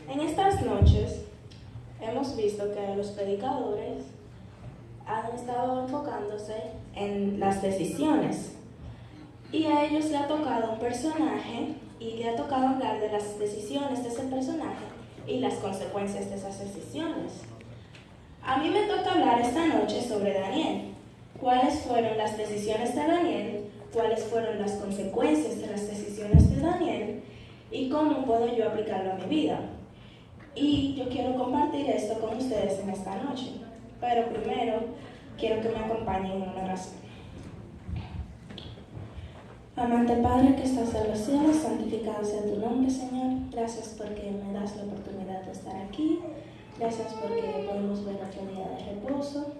En estas noches hemos visto que los predicadores han estado enfocándose en las decisiones y a ellos le ha tocado un personaje y le ha tocado hablar de las decisiones de ese personaje y las consecuencias de esas decisiones. A mí me toca hablar esta noche sobre Daniel. ¿Cuáles fueron las decisiones de Daniel? ¿Cuáles fueron las consecuencias de las decisiones de Daniel? ¿Y cómo puedo yo aplicarlo a mi vida? Y yo quiero compartir esto con ustedes en esta noche. Pero primero, quiero que me acompañen en una oración. Amante Padre que estás en los cielos, santificado sea tu nombre, Señor. Gracias porque me das la oportunidad de estar aquí. Gracias porque podemos ver otro día de reposo.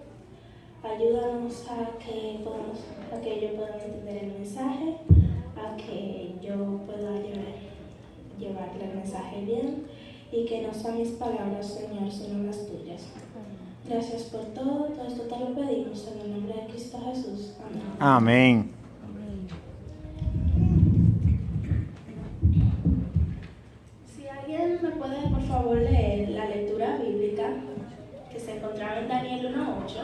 Ayúdanos a que yo pueda entender el mensaje, a que yo pueda llevarle el mensaje bien y que no sean mis palabras, Señor, sino las tuyas. Gracias por todo esto te lo pedimos en el nombre de Cristo Jesús. Amén. Amén. Si alguien me puede, por favor, leer la lectura bíblica que se encontraba en Daniel 1:8.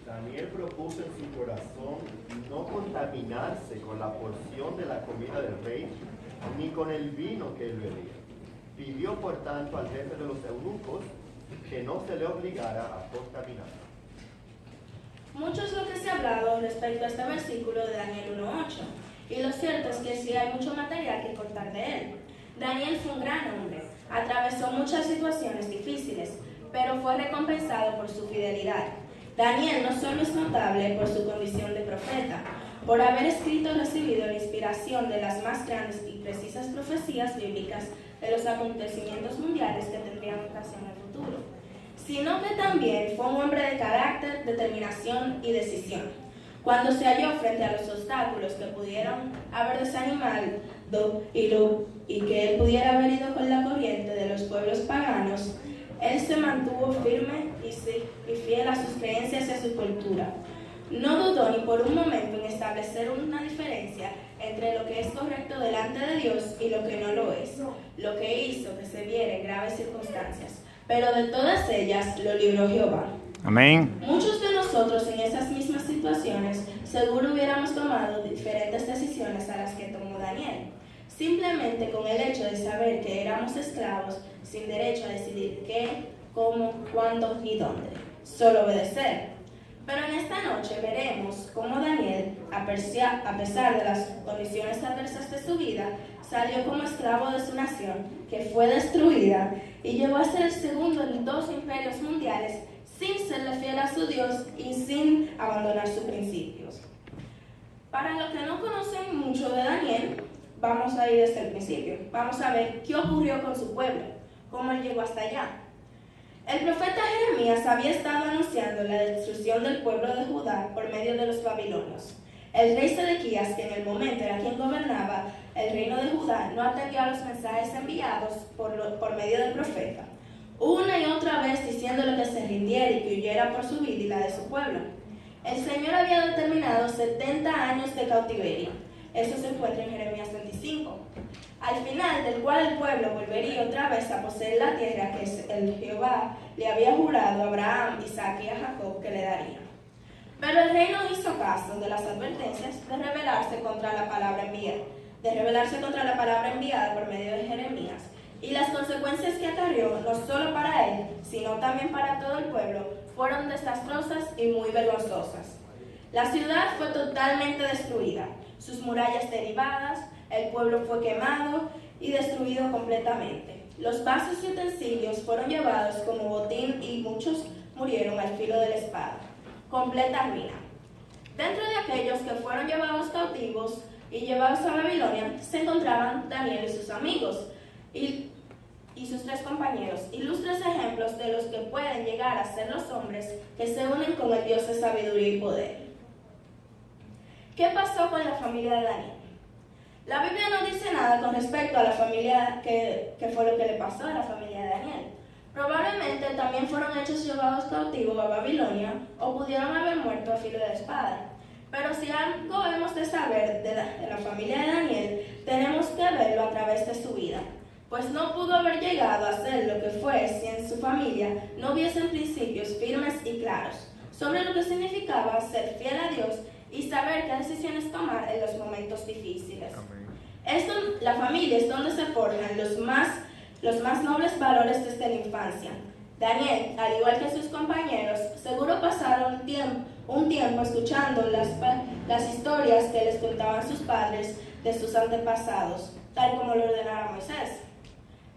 Daniel propuso en su corazón no contaminarse con la porción de la comida del rey, ni con el vino que él bebía. Pidió, por tanto, al jefe de los eunucos que no se le obligara a contaminarse. Mucho es lo que se ha hablado respecto a este versículo de Daniel 1:8, y lo cierto es que sí hay mucho material que cortar de él. Daniel fue un gran hombre, atravesó muchas situaciones difíciles, pero fue recompensado por su fidelidad. Daniel no solo es notable por su condición de profeta, por haber escrito y recibido la inspiración de las más grandes y precisas profecías bíblicas de los acontecimientos mundiales que tendrían ocasión en el futuro, sino que también fue un hombre de carácter, determinación y decisión. Cuando se halló frente a los obstáculos que pudieron haber desanimado y que él pudiera haber ido con la corriente de los pueblos paganos, él se mantuvo firme y fiel a sus creencias y a su cultura. No dudó ni por un momento en establecer una diferencia entre lo que es correcto delante de Dios y lo que no lo es, lo que hizo que se viera en graves circunstancias. Pero de todas ellas lo libró Jehová. Amén. Muchos de nosotros en esas mismas situaciones seguro hubiéramos tomado diferentes decisiones a las que tomó Daniel. Simplemente con el hecho de saber que éramos esclavos, sin derecho a decidir qué, cómo, cuándo y dónde. Solo obedecer. Pero en esta noche veremos cómo Daniel, a pesar de las condiciones adversas de su vida, salió como esclavo de su nación, que fue destruida, y llegó a ser el segundo en 2 imperios mundiales, sin serle fiel a su Dios y sin abandonar sus principios. Para los que no conocen mucho de Daniel, vamos a ir desde el principio. Vamos a ver qué ocurrió con su pueblo, cómo él llegó hasta allá. El profeta Jeremías había estado anunciando la destrucción del pueblo de Judá por medio de los babilonios. El rey Sedequías, que en el momento era quien gobernaba el reino de Judá, no atendió a los mensajes enviados por medio del profeta, una y otra vez diciéndole que se rindiera y que huyera por su vida y la de su pueblo. El Señor había determinado 70 años de cautiverio. Eso se encuentra en Jeremías 25. Al final del cual el pueblo volvería otra vez a poseer la tierra que el Jehová le había jurado a Abraham, Isaac y a Jacob que le daría. Pero el rey no hizo caso de las advertencias de rebelarse contra la palabra enviada por medio de Jeremías, y las consecuencias que acarrió no solo para él, sino también para todo el pueblo, fueron desastrosas y muy vergonzosas. La ciudad fue totalmente destruida, sus murallas derribadas, el pueblo fue quemado y destruido completamente. Los vasos y utensilios fueron llevados como botín y muchos murieron al filo de la espada. Completa ruina. Dentro de aquellos que fueron llevados cautivos y llevados a Babilonia se encontraban Daniel y sus amigos y sus 3 compañeros, ilustres ejemplos de los que pueden llegar a ser los hombres que se unen con el Dios de sabiduría y poder. ¿Qué pasó con la familia de Daniel? La Biblia no dice nada con respecto a la familia, que fue lo que le pasó a la familia de Daniel. Probablemente también fueron hechos llevados cautivos a Babilonia o pudieron haber muerto a filo de espada. Pero si algo hemos de saber de la familia de Daniel, tenemos que verlo a través de su vida, pues no pudo haber llegado a ser lo que fue si en su familia no hubiesen principios firmes y claros sobre lo que significaba ser fiel a Dios y saber qué decisiones tomar en los momentos difíciles. La familia es donde se forjan los más nobles valores desde la infancia. Daniel, al igual que sus compañeros, seguro pasaron un tiempo escuchando las historias que les contaban sus padres de sus antepasados, tal como lo ordenara Moisés.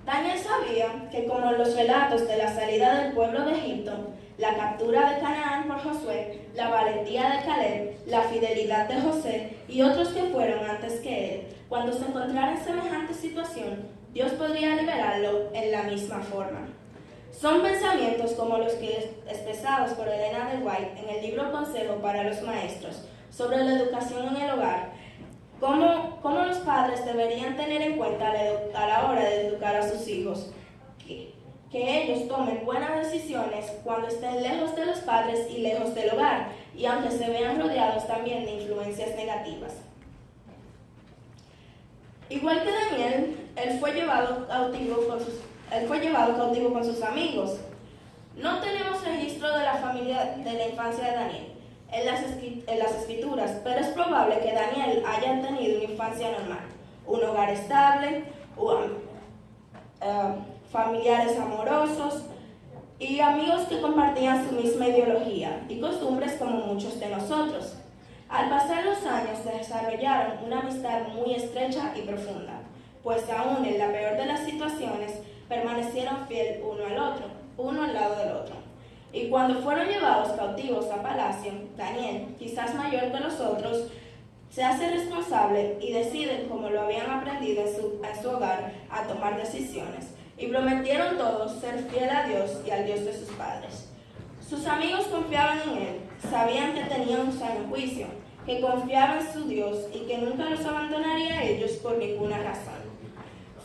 Daniel sabía que como los relatos de la salida del pueblo de Egipto, la captura de Canaán por Josué, la valentía de Caleb, la fidelidad de José y otros que fueron antes que él, cuando se encontrara en semejante situación, Dios podría liberarlo en la misma forma. Son pensamientos como los que expresados por Elena de White en el libro Consejo para los Maestros sobre la educación en el hogar, cómo los padres deberían tener en cuenta a la hora de educar a sus hijos, que ellos tomen buenas decisiones cuando estén lejos de los padres y lejos del hogar, y aunque se vean rodeados también de influencias negativas. Igual que Daniel, él fue llevado cautivo con sus amigos. No tenemos registro de la familia de la infancia de Daniel en las escrituras, pero es probable que Daniel haya tenido una infancia normal, un hogar estable, familiares amorosos y amigos que compartían su misma ideología y costumbres como muchos de nosotros. Al pasar los años desarrollaron una amistad muy estrecha y profunda, pues aún en la peor de las situaciones permanecieron fiel uno al lado del otro. Y cuando fueron llevados cautivos a palacio, Daniel, quizás mayor que los otros, se hace responsable y decide, como lo habían aprendido en su hogar, a tomar decisiones. Y prometieron todos ser fiel a Dios y al Dios de sus padres. Sus amigos confiaban en él, sabían que tenía un sano juicio, que confiaba en su Dios y que nunca los abandonaría a ellos por ninguna razón.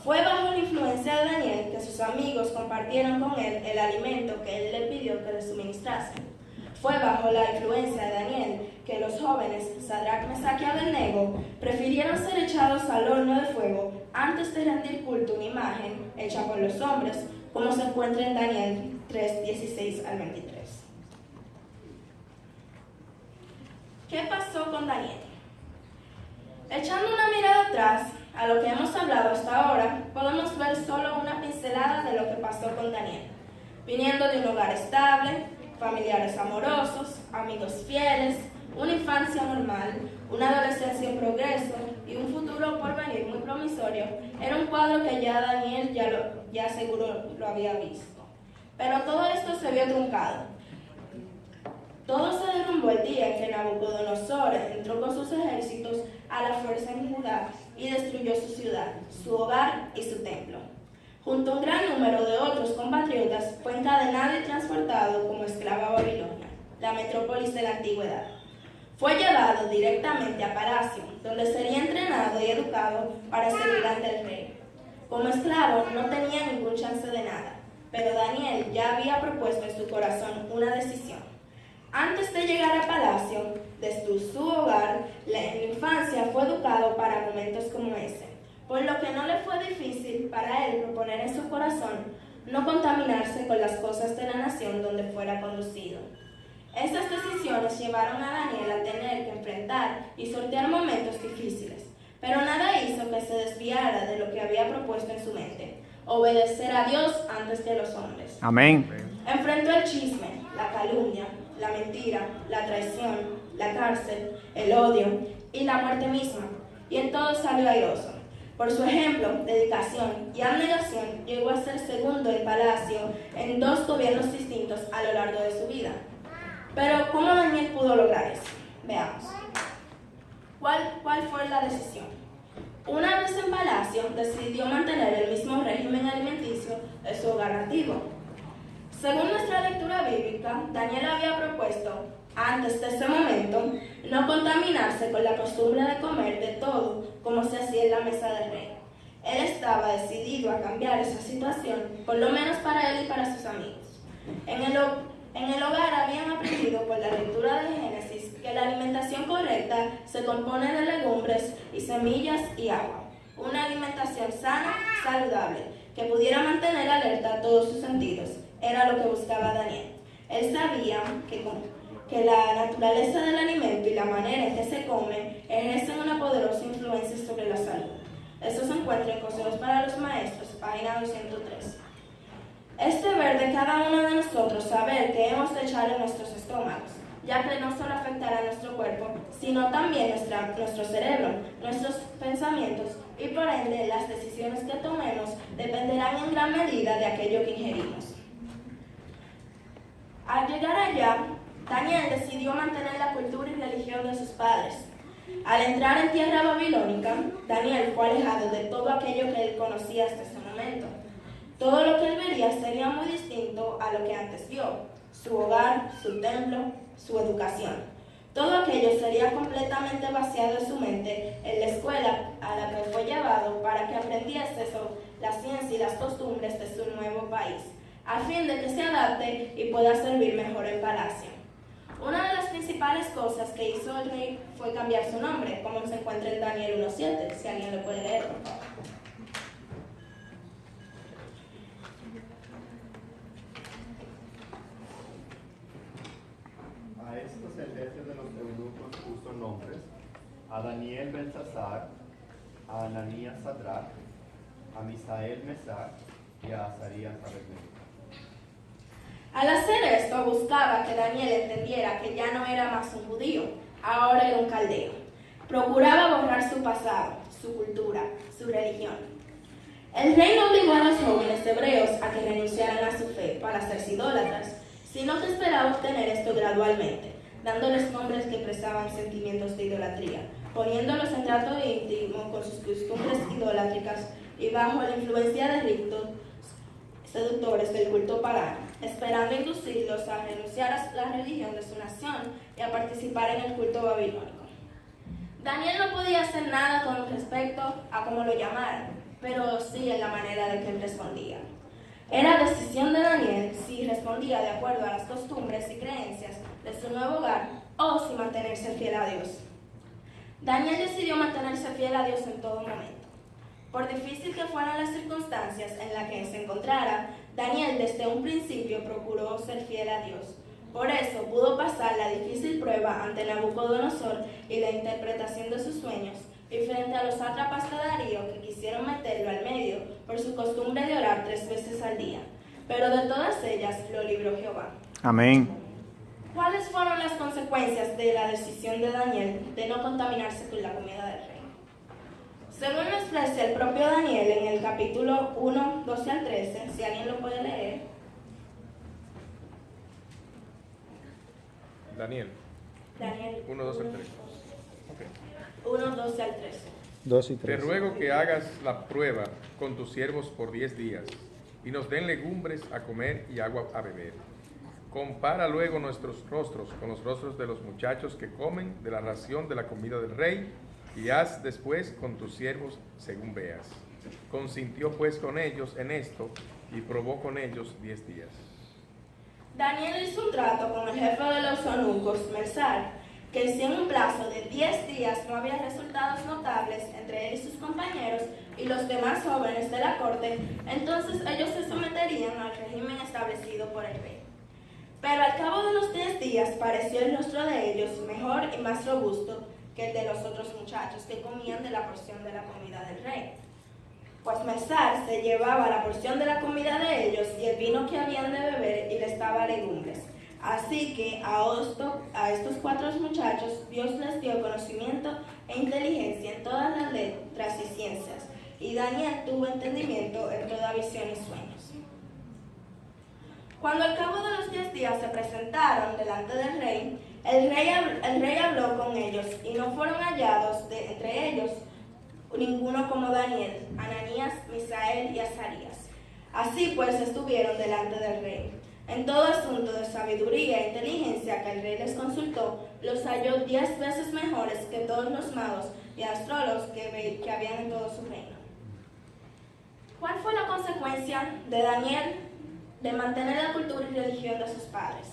Fue bajo la influencia de Daniel que sus amigos compartieron con él el alimento que él le pidió que les suministrasen. Fue bajo la influencia de Daniel que los jóvenes Sadrach, Mesach y Abednego prefirieron ser echados al horno de fuego antes de rendir culto a una imagen hecha por los hombres, como se encuentra en Daniel 3:16 al 23. ¿Qué pasó con Daniel? Echando una mirada atrás a lo que hemos hablado hasta ahora, podemos ver solo una pincelada de lo que pasó con Daniel. Viniendo de un hogar estable, familiares amorosos, amigos fieles, una infancia normal, una adolescencia en progreso y un futuro por venir muy promisorio, era un cuadro que ya Daniel ya seguro lo había visto. Pero todo esto se vio truncado. Todo se derrumbó el día en que Nabucodonosor entró con sus ejércitos a la fuerza en Judá y destruyó su ciudad, su hogar y su templo. Junto a un gran número de otros compatriotas, fue encadenado y transportado como esclavo a Babilonia, la metrópolis de la antigüedad. Fue llevado directamente a palacio, donde sería entrenado y educado para servir ante el rey. Como esclavo no tenía ningún chance de nada, pero Daniel ya había propuesto en su corazón una decisión. Antes de llegar a palacio, desde su hogar, en la infancia fue educado para momentos como ese, por lo que no le fue difícil para él proponer en su corazón no contaminarse con las cosas de la nación donde fuera conducido. Estas decisiones llevaron a Daniel a tener que enfrentar y sortear momentos difíciles, pero nada hizo que se desviara de lo que había propuesto en su mente: obedecer a Dios antes que a los hombres. Amén. Enfrentó el chisme, la calumnia, la mentira, la traición, la cárcel, el odio y la muerte misma, y en todo salió airoso. Por su ejemplo, dedicación y abnegación, llegó a ser segundo en palacio en 2 gobiernos distintos a lo largo de su vida. Pero, ¿cómo Daniel pudo lograr eso? Veamos. ¿Cuál fue la decisión? Una vez en palacio, decidió mantener el mismo régimen alimenticio de su hogar antiguo. Según nuestra lectura bíblica, Daniel había propuesto, antes de ese momento, no contaminarse con la costumbre de comer de todo como se hacía en la mesa del rey. Él estaba decidido a cambiar esa situación, por lo menos para él y para sus amigos. En el hogar habían aprendido por la lectura de Génesis que la alimentación correcta se compone de legumbres y semillas y agua. una alimentación sana, saludable, que pudiera mantener alerta todos sus sentidos. Era lo que buscaba Daniel. Él sabía que la naturaleza del alimento y la manera en que se come ejercen una poderosa influencia sobre la salud. Eso se encuentra en Consejos para los Maestros, página 203. Es deber de cada uno de nosotros saber qué hemos de echar en nuestros estómagos, ya que no solo afectará a nuestro cuerpo, sino también nuestro cerebro, nuestros pensamientos y por ende las decisiones que tomemos dependerán en gran medida de aquello que ingerimos. Al llegar allá, Daniel decidió mantener la cultura y religión de sus padres. Al entrar en tierra babilónica, Daniel fue alejado de todo aquello que él conocía hasta ese momento. Todo lo que él vería sería muy distinto a lo que antes vio: su hogar, su templo, su educación. Todo aquello sería completamente vaciado de su mente en la escuela a la que fue llevado para que aprendiese sobre la ciencia y las costumbres de su nuevo país, a fin de que se adapte y pueda servir mejor en palacio. Una de las principales cosas que hizo el rey fue cambiar su nombre, como se encuentra en Daniel 1:7, si alguien lo puede leer, por favor. A estos el jefe de los eunucos puso nombres: a Daniel Belsasar, a Ananías Sadrach, a Misael Mesach y a Azarías Abednego. Al hacer esto, buscaba que Daniel entendiera que ya no era más un judío, ahora era un caldeo. Procuraba borrar su pasado, su cultura, su religión. El rey no obligó a los jóvenes hebreos a que renunciaran a su fe para hacerse idólatras, sino que esperaba obtener esto gradualmente, dándoles nombres que expresaban sentimientos de idolatría, poniéndolos en trato íntimo con sus costumbres idolátricas y bajo la influencia de ritos seductores del culto pagano, esperando inducirlos a renunciar a la religión de su nación y a participar en el culto babilónico. Daniel no podía hacer nada con respecto a cómo lo llamaran, pero sí en la manera de que él respondía. Era decisión de Daniel si respondía de acuerdo a las costumbres y creencias de su nuevo hogar o si mantenerse fiel a Dios. Daniel decidió mantenerse fiel a Dios en todo momento. Por difícil que fueran las circunstancias en las que se encontrara, Daniel desde un principio procuró ser fiel a Dios. Por eso pudo pasar la difícil prueba ante Nabucodonosor y la interpretación de sus sueños, y frente a los sátrapas de Darío que quisieron meterlo al medio por su costumbre de orar 3 veces al día. Pero de todas ellas lo libró Jehová. Amén. ¿Cuáles fueron las consecuencias de la decisión de Daniel de no contaminarse con la comida del rey? Según lo expresa el propio Daniel en el capítulo 1, 12 al 13, si alguien lo puede leer. Daniel 1, 12 al 13. Okay. 1, 12 al 13. 2 y Te 3. ruego que hagas la prueba con tus siervos por 10 días y nos den legumbres a comer y agua a beber. Compara luego nuestros rostros con los rostros de los muchachos que comen de la ración de la comida del rey, y haz después con tus siervos según veas. Consintió pues con ellos en esto y probó con ellos 10 días. Daniel hizo un trato con el jefe de los eunucos, Mesar, que si en un plazo de 10 días no había resultados notables entre él y sus compañeros y los demás jóvenes de la corte, entonces ellos se someterían al régimen establecido por el rey. Pero al cabo de los 10 días pareció el rostro de ellos mejor y más robusto que el de los otros muchachos que comían de la porción de la comida del rey. Pues Mesar se llevaba la porción de la comida de ellos y el vino que habían de beber y les daba legumbres. Así que a estos 4 muchachos Dios les dio conocimiento e inteligencia en todas las letras y ciencias, y Daniel tuvo entendimiento en toda visión y sueños. Cuando al cabo de los 10 días se presentaron delante del rey, el rey habló con ellos, y no fueron hallados entre ellos ninguno como Daniel, Ananías, Misael y Azarías. Así pues estuvieron delante del rey. En todo asunto de sabiduría e inteligencia que el rey les consultó, los halló 10 veces mejores que todos los magos y astrólogos que habían en todo su reino. ¿Cuál fue la consecuencia de Daniel de mantener la cultura y religión de sus padres?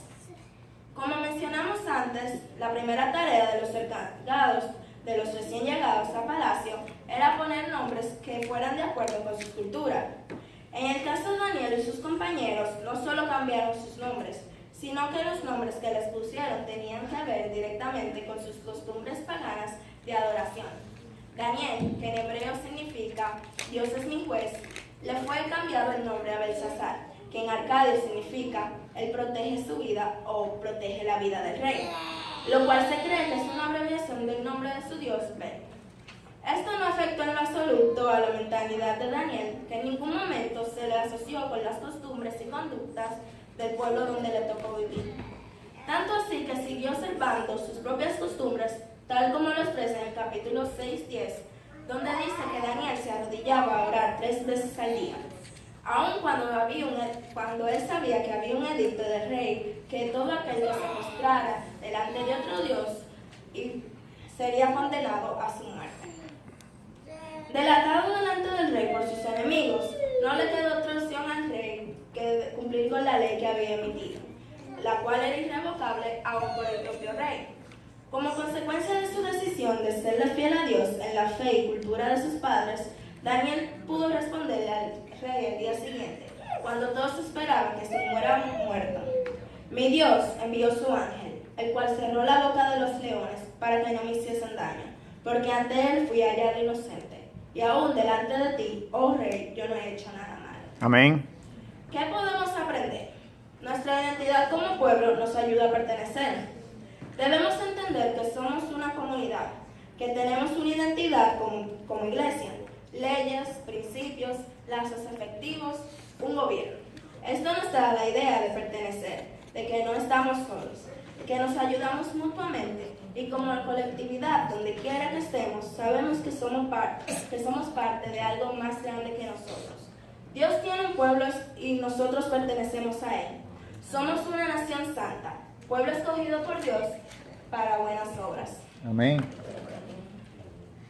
Como mencionamos antes, la primera tarea de los encargados de los recién llegados a palacio era poner nombres fueran de acuerdo con su cultura. En el caso de Daniel y sus compañeros, no solo cambiaron sus nombres, sino que los nombres que les pusieron tenían que ver directamente con sus costumbres paganas de adoración. Daniel, que en hebreo significa Dios es mi juez, le fue cambiado el nombre a Belsasar, que en arcadio significa Él protege su vida o protege la vida del rey, lo cual se cree que es una abreviación del nombre de su Dios, Bel. Esto no afectó en lo absoluto a la mentalidad de Daniel, que en ningún momento se le asoció con las costumbres y conductas del pueblo donde le tocó vivir. Tanto así que siguió observando sus propias costumbres, tal como lo expresa en el capítulo 6:10, donde dice que Daniel se arrodillaba a orar 3 veces al día. Aun cuando él sabía que había un edicto del rey, que todo aquel que se postrara delante de otro Dios sería condenado a su muerte. Delatado delante del rey por sus enemigos, no le quedó otra opción al rey que cumplir con la ley que había emitido, la cual era irrevocable aún por el propio rey. Como consecuencia de su decisión de serle fiel a Dios en la fe y cultura de sus padres, Daniel pudo responderle al rey el día siguiente, cuando todos esperaban que se fuera muerto. Mi Dios envió su ángel, el cual cerró la boca de los leones para que no me hiciesen daño, porque ante él fui hallado inocente. Y aún delante de ti, oh rey, yo no he hecho nada malo. Amén. ¿Qué podemos aprender? Nuestra identidad como pueblo nos ayuda a pertenecer. Debemos entender que somos una comunidad, que tenemos una identidad como iglesia, leyes, principios, lazos efectivos, un gobierno. Esto nos da la idea de pertenecer, de que no estamos solos, que nos ayudamos mutuamente y como colectividad, donde quiera que estemos, sabemos que somos parte de algo más grande que nosotros. Dios tiene un pueblo y nosotros pertenecemos a Él. Somos una nación santa, pueblo escogido por Dios para buenas obras. Amén.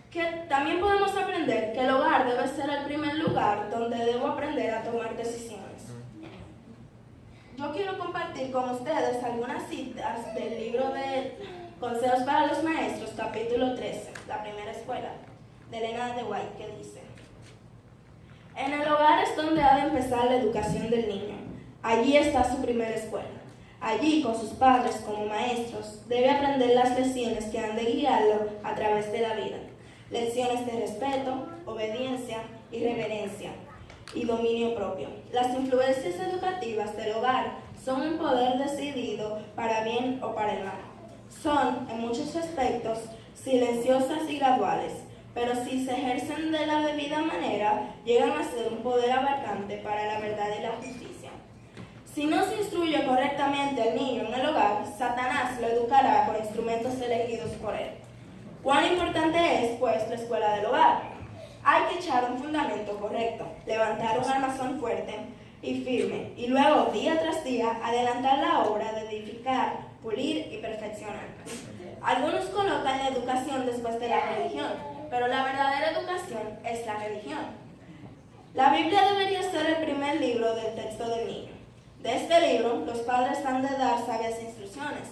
Que también podemos aprender que el hogar debe ser el primer lugar donde debo aprender a tomar decisiones. Yo quiero compartir con ustedes algunas citas del libro de Consejos para los Maestros, capítulo 13, la primera escuela, de Elena de White, que dice: en el hogar es donde ha de empezar la educación del niño. Allí está su primera escuela. Allí, con sus padres como maestros, debe aprender las lecciones que han de guiarlo a través de la vida. Lecciones de respeto, obediencia y reverencia y dominio propio. Las influencias educativas del hogar son un poder decidido para bien o para el mal. Son, en muchos aspectos, silenciosas y graduales, pero si se ejercen de la debida manera, llegan a ser un poder abarcante para la verdad y la justicia. Si no se instruye correctamente al niño en el hogar, Satanás lo educará con instrumentos elegidos por él. ¿Cuán importante es, pues, la escuela del hogar? Hay que echar un fundamento correcto, levantar un armazón fuerte y firme, y luego, día tras día, adelantar la obra de edificar, pulir y perfeccionar. Algunos colocan la educación después de la religión, pero la verdadera educación es la religión. La Biblia debería ser el primer libro del texto del niño. De este libro, los padres han de dar sabias instrucciones.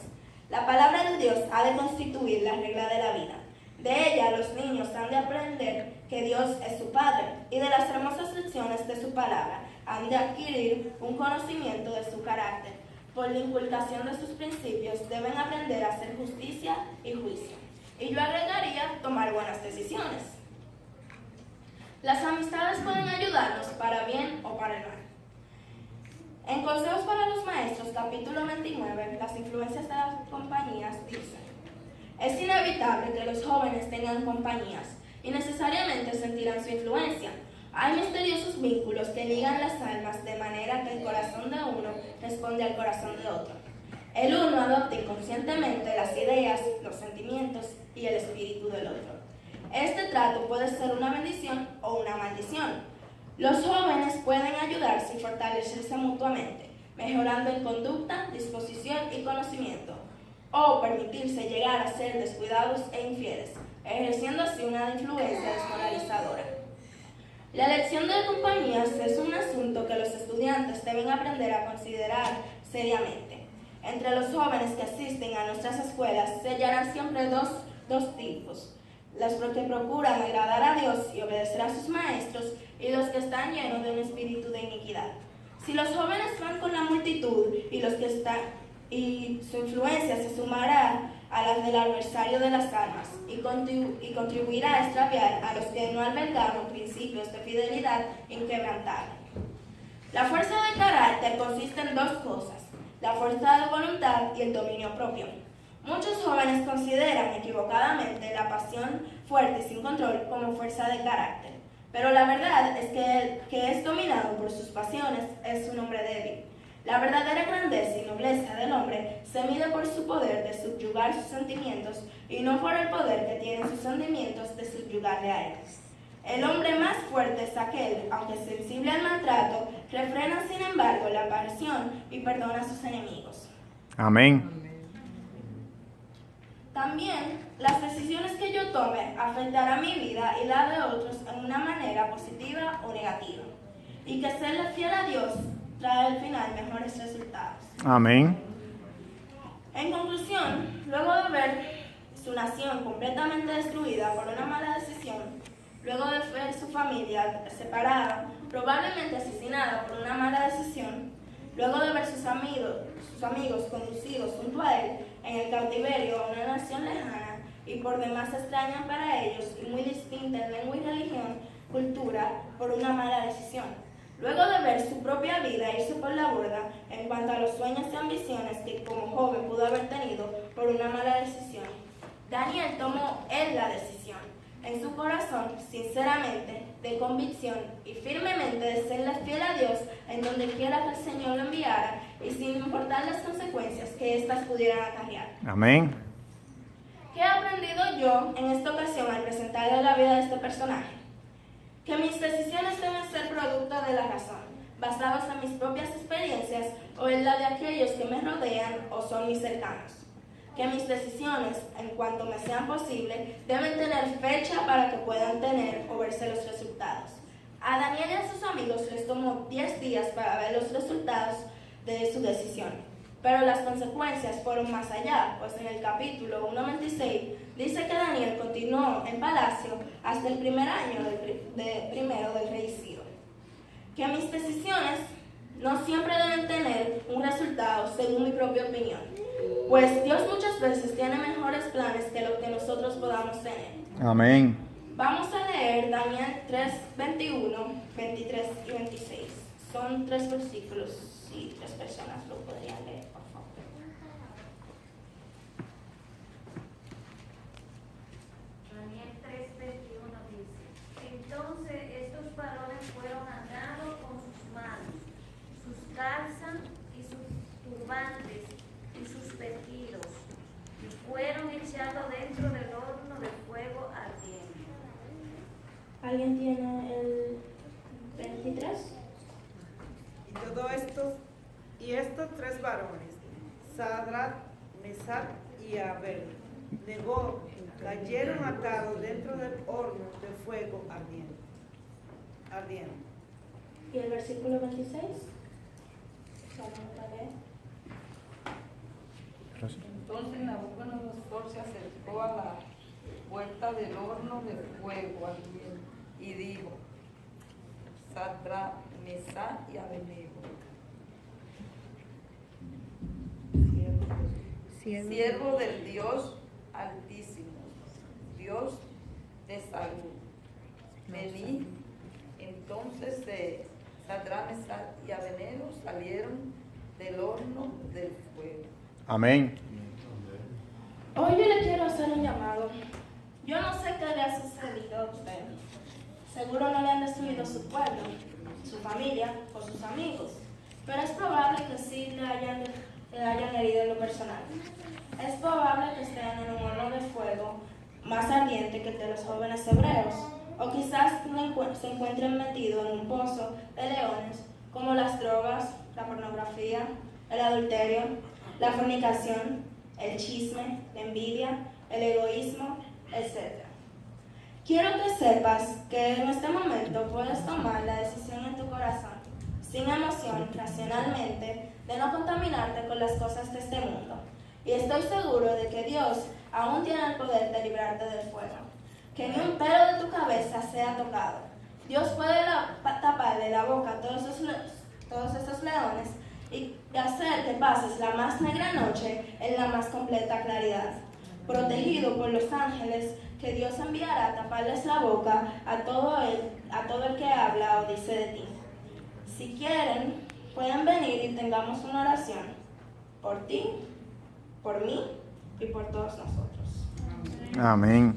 La palabra de Dios ha de constituir la regla de la vida. De ella, los niños han de aprender que Dios es su Padre, y de las hermosas lecciones de su palabra han de adquirir un conocimiento de su carácter. Por la inculcación de sus principios deben aprender a hacer justicia y juicio. Y yo agregaría tomar buenas decisiones. Las amistades pueden ayudarnos para bien o para el mal. En Consejos para los Maestros, capítulo 29, las influencias de las compañías dicen: es inevitable que los jóvenes tengan compañías y necesariamente sentirán su influencia. Hay misteriosos vínculos que ligan las almas de manera que el corazón de uno responde al corazón de otro. El uno adopta inconscientemente las ideas, los sentimientos y el espíritu del otro. Este trato puede ser una bendición o una maldición. Los jóvenes pueden ayudarse y fortalecerse mutuamente, mejorando en conducta, disposición y conocimiento, o permitirse llegar a ser descuidados e infieles, ejerciendo así una influencia desmoralizadora. La elección de compañías es un asunto que los estudiantes deben aprender a considerar seriamente. Entre los jóvenes que asisten a nuestras escuelas se hallarán siempre dos tipos: los que procuran agradar a Dios y obedecer a sus maestros, y los que están llenos de un espíritu de iniquidad. Si los jóvenes van con la multitud y su influencia se sumará a la del adversario de las almas y contribuirá a extraviar a los que no albergaron principios de fidelidad inquebrantables. La fuerza de carácter consiste en dos cosas: la fuerza de voluntad y el dominio propio. Muchos jóvenes consideran equivocadamente la pasión fuerte y sin control como fuerza de carácter, pero la verdad es que el que es dominado por sus pasiones es un hombre débil. La verdadera grandeza y nobleza del hombre se mide por su poder de subyugar sus sentimientos y no por el poder que tienen sus sentimientos de subyugarle a él. El hombre más fuerte es aquel, aunque sensible al maltrato, refrena sin embargo la pasión y perdona a sus enemigos. Amén. También las decisiones que yo tome afectarán mi vida y la de otros en una manera positiva o negativa, y que serle fiel a Dios trae al final mejores resultados. Amén. En conclusión, luego de ver su nación completamente destruida por una mala decisión, luego de ver su familia separada, probablemente asesinada por una mala decisión, luego de ver sus amigos conducidos junto a él en el cautiverio a una nación lejana y por demás extraña para ellos y muy distinta en lengua y religión, cultura, por una mala decisión. Luego de ver su propia vida irse por la borda en cuanto a los sueños y ambiciones que como joven pudo haber tenido por una mala decisión, Daniel tomó él la decisión, en su corazón, sinceramente, de convicción y firmemente de serle fiel a Dios en donde quiera que el Señor lo enviara y sin importar las consecuencias que éstas pudieran acarrear. Amén. ¿Qué he aprendido yo en esta ocasión al presentarle la vida de este personaje? Que mis decisiones deben ser producto de la razón, basadas en mis propias experiencias o en la de aquellos que me rodean o son mis cercanos. Que mis decisiones, en cuanto me sean posible, deben tener fecha para que puedan tener o verse los resultados. A Daniel y a sus amigos les tomó 10 días para ver los resultados de su decisión, pero las consecuencias fueron más allá, pues en el capítulo 1:26 dice que Daniel continuó en palacio hasta el primer año primero del rey Ciro. Que mis decisiones no siempre deben tener un resultado según mi propia opinión, pues Dios muchas veces tiene mejores planes que lo que nosotros podamos tener. Amén. Vamos a leer Daniel 3:21, 23 y 26. Son 3 versículos, si 3 personas lo podrían leer, por favor. Daniel 3:21 dice: Entonces estos varones fueron atados con sus manos, sus calzas y sus turbantes y sus vestidos, y fueron echados dentro del horno de fuego ardiente. ¿Alguien tiene el 23? Y estos 3 varones, Sadrach, Mesach y Abed-nego, cayeron atados dentro del horno de fuego ardiente. ¿Y el versículo 26? Vamos a leer. Entonces Nabucodonosor se acercó a la puerta del horno de fuego ardiente y dijo: Sadrach, Mesach y Abed-nego, siervo del Dios Altísimo, Dios de salud, venid. Entonces Sadrach, Mesach y Abed-nego salieron del horno del fuego. Amén. Hoy yo le quiero hacer un llamado. Yo no sé qué le ha sucedido a usted. Seguro no le han destruido su pueblo, su familia o sus amigos, pero es probable que sí le hayan herido en lo personal. Es probable que estén en un horno de fuego más ardiente que el de los jóvenes hebreos, o quizás se encuentren metidos en un pozo de leones, como las drogas, la pornografía, el adulterio, la fornicación, el chisme, la envidia, el egoísmo, etc. Quiero que sepas que en este momento puedes tomar la decisión en tu corazón, sin emoción, racionalmente, de no contaminarte con las cosas de este mundo. Y estoy seguro de que Dios aún tiene el poder de librarte del fuego. que ni un pelo de tu cabeza sea tocado. Dios puede taparle la boca a todos esos leones y hacer que pases la más negra noche en la más completa claridad, protegido por los ángeles que Dios enviará a taparles la boca a todo el que habla o dice de ti. Si quieren, pueden venir y tengamos una oración por ti, por mí y por todos nosotros. Amén.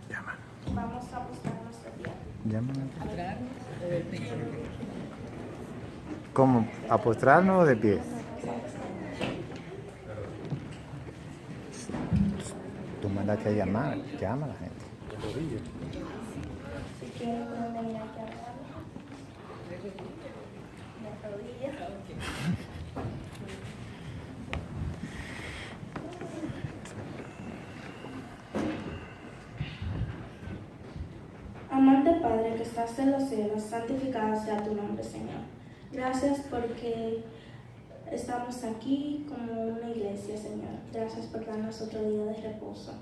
Llama. Vamos a postrarnos de pie. Llama. ¿Cómo? ¿A postrarnos o de pie? Tú mandas que llamar, llama a la gente. Si quieren, pueden venir aquí a hablar. De rodillas. Amante Padre que estás en los cielos, santificado sea tu nombre, Señor. Gracias porque estamos aquí como una iglesia, Señor. Gracias por darnos otro día de reposo.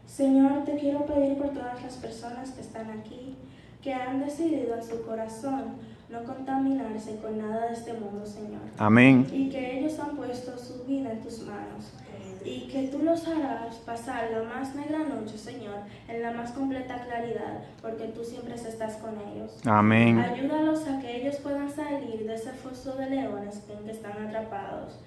Señor, te quiero pedir por todas las personas que están aquí, que han decidido en su corazón no contaminarse con nada de este mundo, Señor. Amén. Y que ellos han puesto su vida en tus manos. Y que tú los harás pasar la más negra noche, Señor, en la más completa claridad, porque tú siempre estás con ellos. Amén. Ayúdalos a que ellos puedan salir de ese foso de leones en que están atrapados.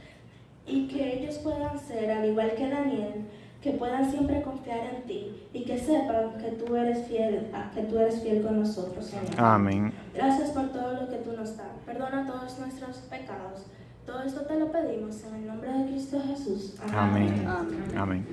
Y que ellos puedan ser, al igual que Daniel, que puedan siempre confiar en ti y que sepan que tú eres fiel con nosotros, Señor. Amén. Gracias por todo lo que tú nos das. Perdona todos nuestros pecados. Todo esto te lo pedimos en el nombre de Cristo Jesús. Amén. Amén. Amén.